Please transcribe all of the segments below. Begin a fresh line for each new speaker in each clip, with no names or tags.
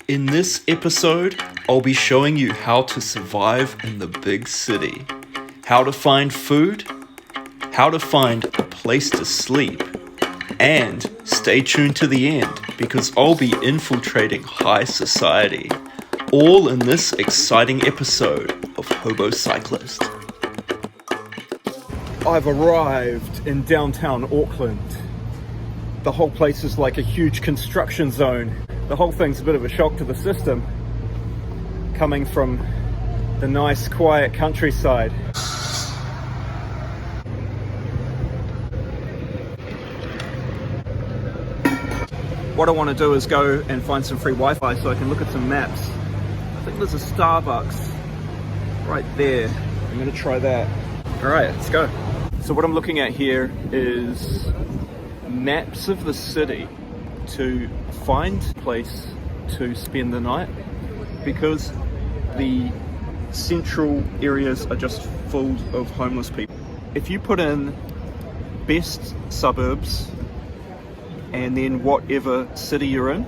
In this episode, I'll be showing you how to survive in the big city, how to find food, how to find a place to sleep, and stay tuned to the end because I'll be infiltrating high society, all in this exciting episode of Hobo Cyclist.
I've arrived in downtown Auckland. The whole place is like a huge construction zone. The whole thing's a bit of a shock to the system, coming from the nice, quiet countryside. What I want to do is go and find some free Wi-Fi so I can look at some maps. I think there's a Starbucks right there. I'm going to try that. All right, let's go. So what I'm looking at here is maps of the city to find a place to spend the night, because the central areas are just full of homeless people. If you put in best suburbs and then whatever city you're in,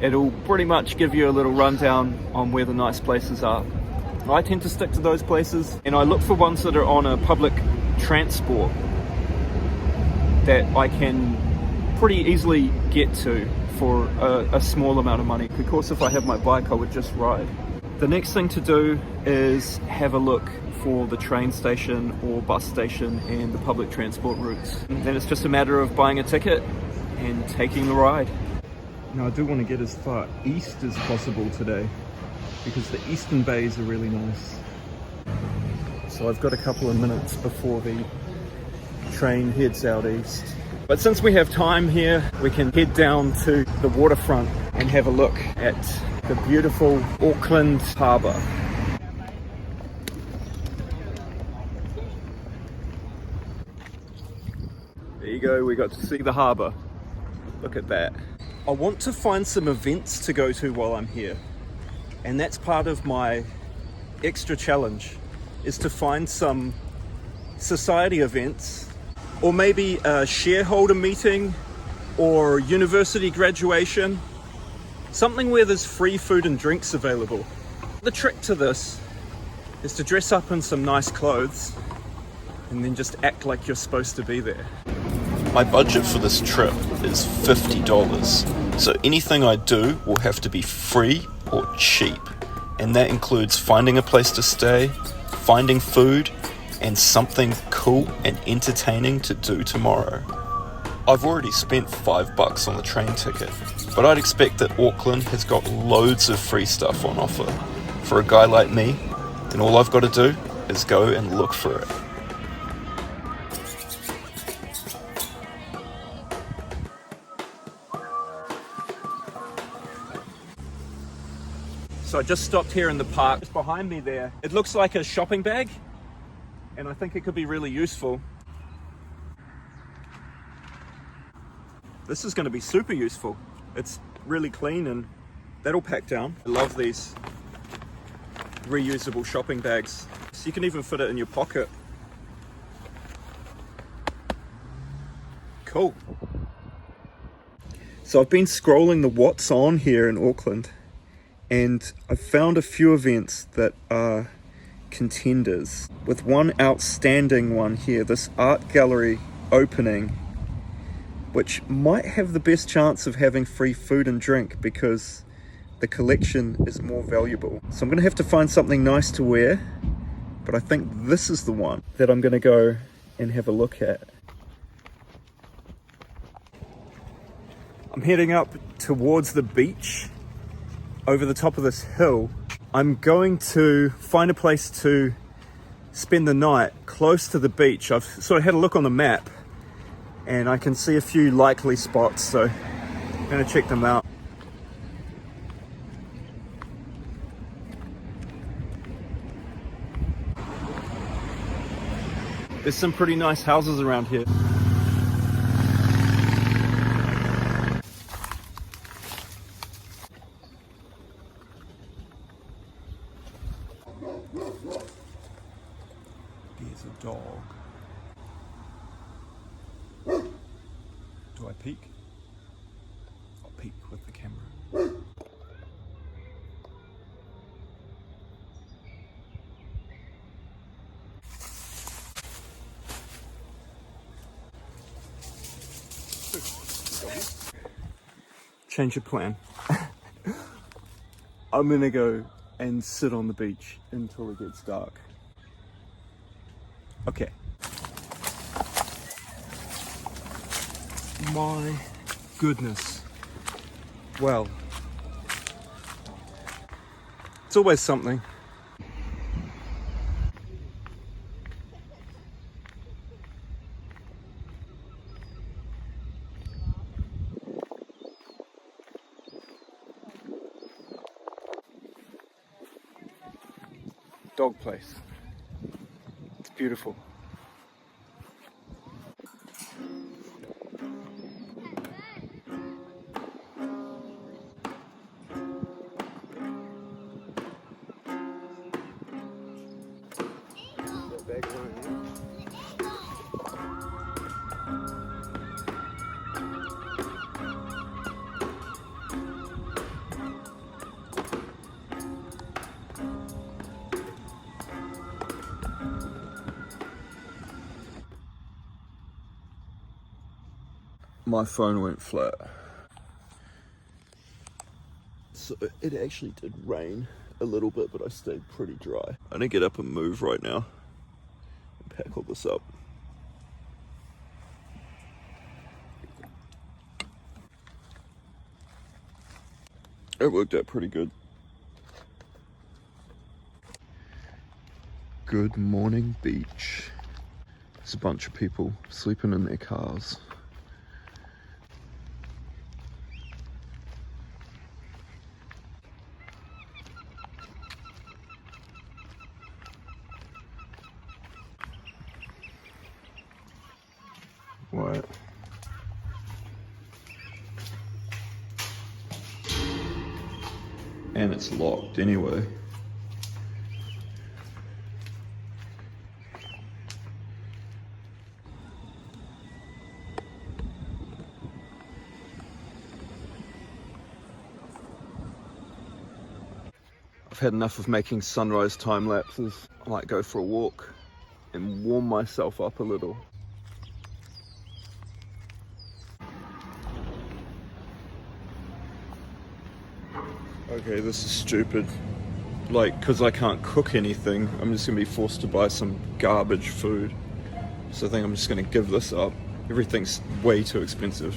it'll pretty much give you a little rundown on where the nice places are. I tend to stick to those places, and I look for ones that are on a public transport that I can pretty easily get to for a small amount of money. Of course, if I have my bike, I would just ride. The next thing to do is have a look for the train station or bus station and the public transport routes. And then it's just a matter of buying a ticket and taking the ride. Now, I do want to get as far east as possible today because the eastern bays are really nice. So I've got a couple of minutes before the train heads out east. But since we have time here, we can head down to the waterfront and have a look at the beautiful Auckland harbour. There you go, we got to see the harbour. Look at that. I want to find some events to go to while I'm here. And that's part of my extra challenge, is to find some society events, or maybe a shareholder meeting or university graduation, something where there's free food and drinks available. The trick to this is to dress up in some nice clothes and then just act like you're supposed to be there.
My budget for this trip is $50, so anything I do will have to be free or cheap, and that includes finding a place to stay, finding food, and something cool and entertaining to do tomorrow. I've already spent $5 on the train ticket, but I'd expect that Auckland has got loads of free stuff on offer. For a guy like me, then all I've got to do is go and look for it.
So I just stopped here in the park. Just behind me there, it looks like a shopping bag, and I think it could be really useful. This is going to be super useful. It's really clean and that'll pack down. I love these reusable shopping bags. So you can even fit it in your pocket. Cool. So I've been scrolling the what's on here in Auckland, and I've found a few events that are contenders, with one outstanding one here, this art gallery opening, which might have the best chance of having free food and drink because the collection is more valuable. So I'm going to have to find something nice to wear, but I think this is the one that I'm going to go and have a look at. I'm heading up towards the beach over the top of this hill. I'm going to find a place to spend the night close to the beach. I've sort of had a look on the map and I can see a few likely spots, so I'm going to check them out. There's some pretty nice houses around here. There's a dog. Do I peek? I'll peek with the camera. change of plan. I'm gonna go and sit on the beach until it gets dark. Okay. My goodness. Well, it's always something. Dog place. It's beautiful. My phone went flat. So it actually did rain a little bit, but I stayed pretty dry. I'm gonna get up and move right now and pack all this up. It worked out pretty good. Good morning, beach. There's a bunch of people sleeping in their cars. What? And it's locked anyway. I've had enough of making sunrise time lapses. I might go for a walk and warm myself up a little. Okay, this is stupid. Like, because I can't cook anything, I'm just gonna be forced to buy some garbage food. So I think I'm just gonna give this up. Everything's way too expensive.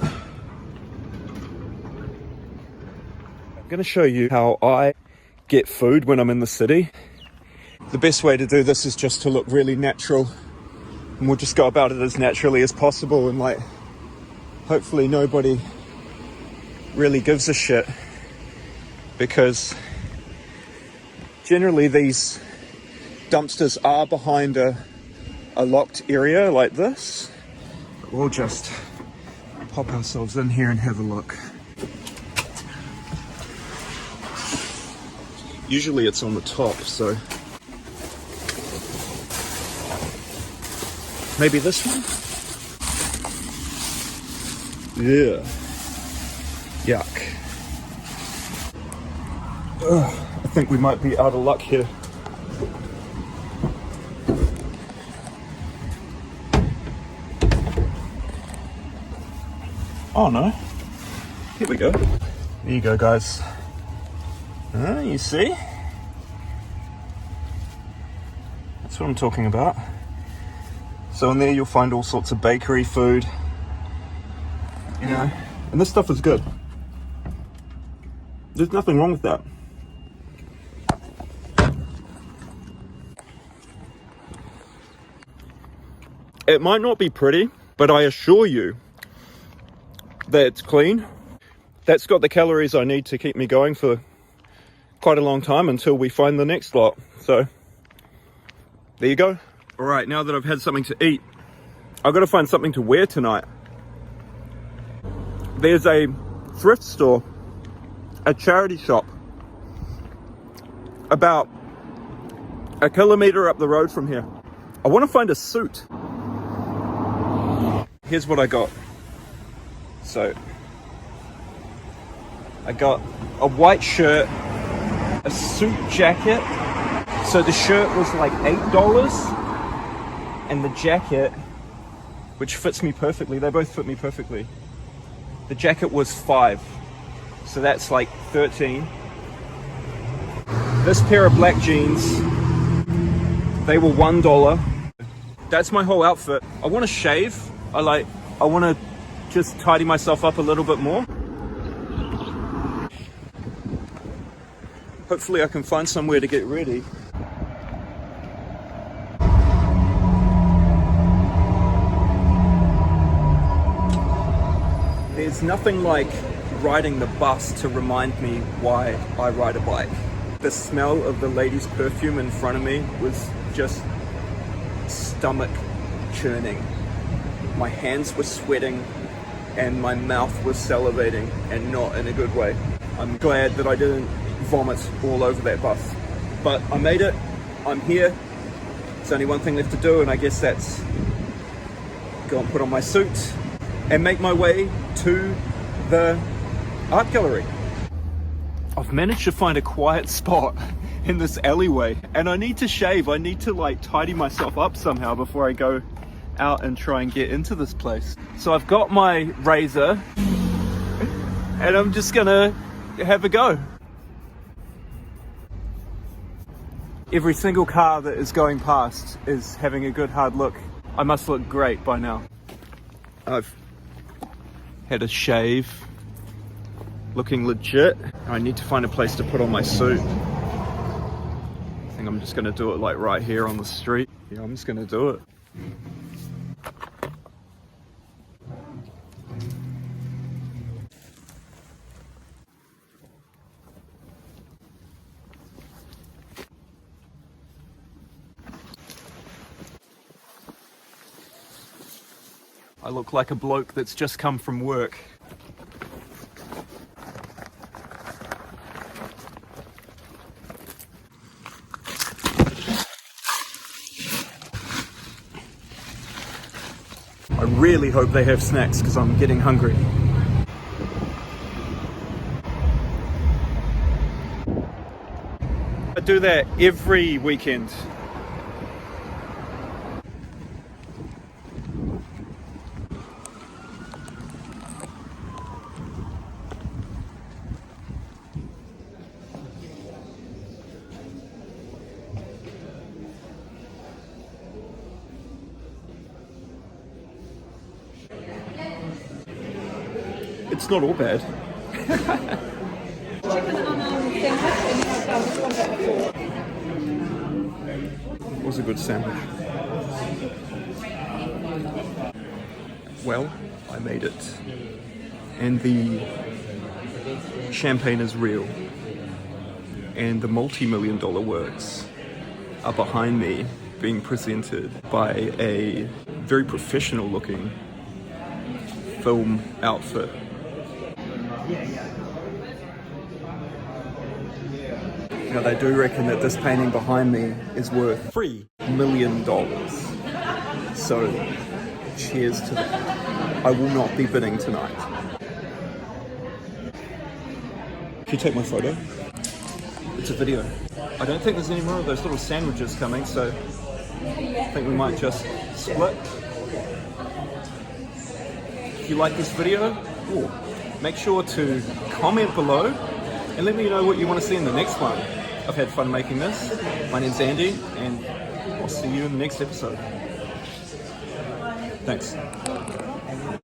I'm gonna show you how I get food when I'm in the city. The best way to do this is just to look really natural, and we'll just go about it as naturally as possible, and like, hopefully nobody really gives a shit, because generally these dumpsters are behind a locked area like this. We'll just pop ourselves in here and have a look. Usually it's on the top, so maybe this one? Yeah. Yuck. Ugh, I think we might be out of luck here. Oh no. Here we go. There you go, guys. You see? That's what I'm talking about. So in there you'll find all sorts of bakery food, you know, and this stuff is good. There's nothing wrong with that. It might not be pretty, but I assure you that it's clean. That's got the calories I need to keep me going for quite a long time until we find the next lot. So there you go. All right, now that I've had something to eat, I've got to find something to wear tonight. There's a thrift store, a charity shop, about a kilometer up the road from here. I want to find a suit. Here's what I got. So I got a white shirt, a suit jacket. So the shirt was like $8, and the jacket, which fits me perfectly, they both fit me perfectly, The jacket was $5, so that's like 13. This pair of black jeans, they were $1. That's my whole outfit. I want to shave. I want to just tidy myself up a little bit more. Hopefully I can find somewhere to get ready. There's nothing like riding the bus to remind me why I ride a bike. The smell of the lady's perfume in front of me was just stomach churning. My hands were sweating and my mouth was salivating, and not in a good way. I'm glad that I didn't vomit all over that bus. But I made it. I'm here. There's only one thing left to do, and I guess that's go and put on my suit and make my way to the art gallery. I've managed to find a quiet spot in this alleyway, and I need to shave. I need to like tidy myself up somehow before I go out and try and get into this place. So I've got my razor and I'm just gonna have a go. Every single car that is going past is having a good hard look. I must look great by now. I've had a shave, looking legit. I need to find a place to put on my suit. I think I'm just gonna do it like right here on the street. Yeah, I'm just gonna do it. I look like a bloke that's just come from work. I really hope they have snacks because I'm getting hungry. I do that every weekend. It's not all bad. It was a good sandwich. Well, I made it. And the champagne is real. And the multi-million-dollar works are behind me, being presented by a very professional-looking film outfit. Now they do reckon that this painting behind me is worth $3 million. So cheers to that. I will not be bidding tonight. Can you take my photo? It's a video. I don't think there's any more of those little sandwiches coming, so I think we might just split. If you like this video, make sure to comment below and let me know what you want to see in the next one. I've had fun making this. My name's Andy, and I'll see you in the next episode. Thanks.